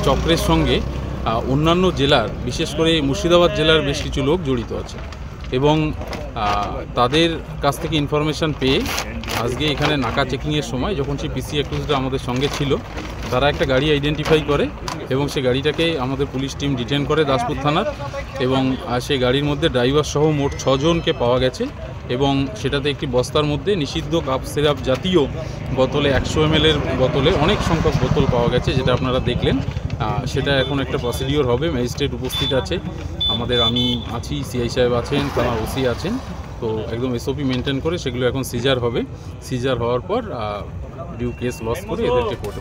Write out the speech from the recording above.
চক্রের সঙ্গে অন্যান্য জেলার, বিশেষ করে মুর্শিদাবাদ জেলার বেশ কিছু লোক জড়িত আছে এবং তাদের কাছ থেকে ইনফরমেশান পেয়ে আজকে এখানে নাকা চেকিংয়ের সময় যখন সেই পিসি অ্যাকিউজডরা আমাদের সঙ্গে ছিল, তারা একটা গাড়ি আইডেন্টিফাই করে এবং সেই গাড়িটাকে আমাদের পুলিশ টিম ডিটেন করে দাসপুর থানার, এবং সেই গাড়ির মধ্যে ড্রাইভার সহ মোট 6 জনকে পাওয়া গেছে এবং সেটাতে একটি বস্তার মধ্যে নিষিদ্ধ কাপ সিরাপ জাতীয় বোতলে 100 ml বোতলে অনেক সংখ্যক বোতল পাওয়া গেছে, যেটা আপনারা দেখলেন। সেটা এখন একটা প্রসিডিওর হবে, ম্যাজিস্ট্রেট উপস্থিত আছে, আমি আছি, সিআই সাহেব আছেন, থানার ওসি আছেন, তো একদম এসওপি মেনটেন করে সেগুলো এখন সিজার হবে। সিজার হওয়ার পর ডিউ কেস লস করে এদেরকে কোর্টে